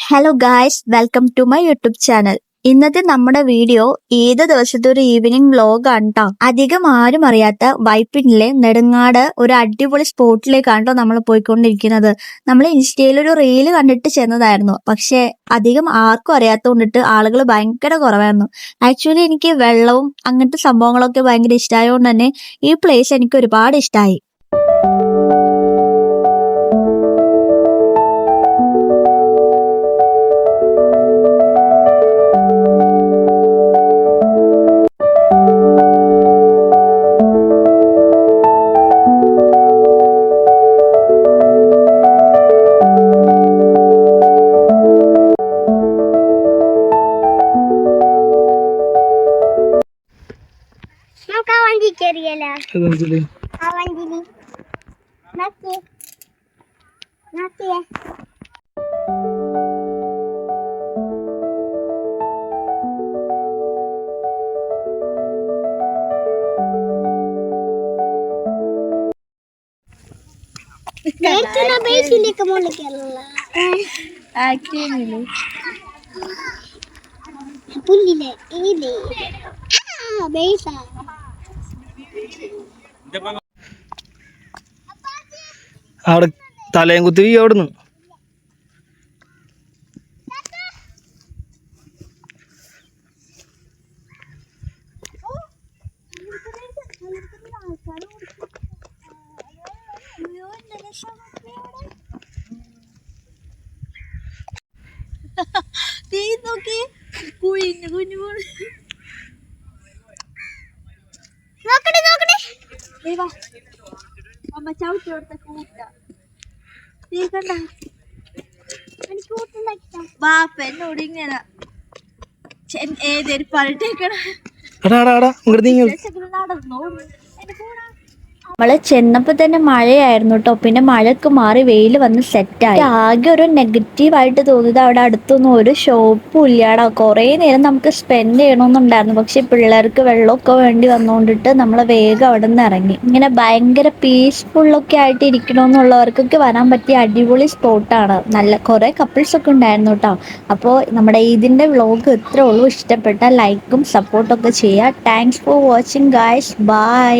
Hello guys, welcome to my YouTube channel. ഇന്നത്തെ നമ്മുടെ video ഏത് ദിവസത്തെ ഒരു ഈവനിങ് വ്ലോഗാണ് കേട്ടോ. അധികം ആരും അറിയാത്ത വൈപ്പിനിലെ നെടുങ്ങാട് ഒരു അടിപൊളി സ്പോട്ടിലേക്കാണ് കേട്ടോ നമ്മൾ പോയിക്കൊണ്ടിരിക്കുന്നത്. നമ്മൾ ഇൻസ്റ്റയിൽ ഒരു റീല് കണ്ടിട്ട് ചെന്നതായിരുന്നു, പക്ഷെ അധികം ആർക്കും അറിയാത്തതുകൊണ്ടിട്ട് ആളുകൾ ഭയങ്കര കുറവായിരുന്നു. ആക്ച്വലി എനിക്ക് വെള്ളവും അങ്ങനത്തെ സംഭവങ്ങളൊക്കെ ഭയങ്കര ഇഷ്ടമായതുകൊണ്ട് തന്നെ ഈ പ്ലേസ് എനിക്ക് ഒരുപാട് ഇഷ്ടമായി. നമുക്ക് ആ വണ്ടി കയറിയല്ല ആ വണ്ടിയിൽ നോക്കിയേ നോക്കിയേ ബേസിലേക്ക് മുകളിൽ കയറുള്ള പുല്ലിലെ ഇല്ലേ ബേസാ അവിടെ തലയും കുത്തി അവിടുന്ന് ബാപ്പനോട് ഇങ്ങനെ ഏതൊരു പറഞ്ഞേക്കണ നമ്മള് ചെന്നപ്പോ തന്നെ മഴയായിരുന്നു കേട്ടോ. പിന്നെ മഴക്ക് മാറി വെയിൽ വന്ന് സെറ്റായി. ആകെ ഒരു നെഗറ്റീവായിട്ട് തോന്നിയത് അവിടെ അടുത്തൊന്നും ഒരു ഷോപ്പും ഇല്ലാടാ. കുറേ നേരം നമുക്ക് സ്പെൻഡ് ചെയ്യണമെന്നുണ്ടായിരുന്നു, പക്ഷെ പിള്ളേർക്ക് വെള്ളമൊക്കെ വേണ്ടി വന്നുകൊണ്ടിട്ട് നമ്മൾ വേഗം അവിടെ നിന്ന് ഇറങ്ങി. ഇങ്ങനെ ഭയങ്കര പീസ്ഫുള്ളൊക്കെ ആയിട്ട് ഇരിക്കണമെന്നുള്ളവർക്കൊക്കെ വരാൻ പറ്റിയ അടിപൊളി സ്പോട്ടാണ്. നല്ല കുറേ കപ്പിൾസ് ഒക്കെ ഉണ്ടായിരുന്നു കേട്ടോ. അപ്പോൾ നമ്മുടെ ഇതിൻ്റെ വ്ളോഗ് ഇത്രേ ഉള്ളൂ. ഇഷ്ടപ്പെട്ട ലൈക്കും സപ്പോർട്ടൊക്കെ ചെയ്യുക. Thanks for watching guys. By.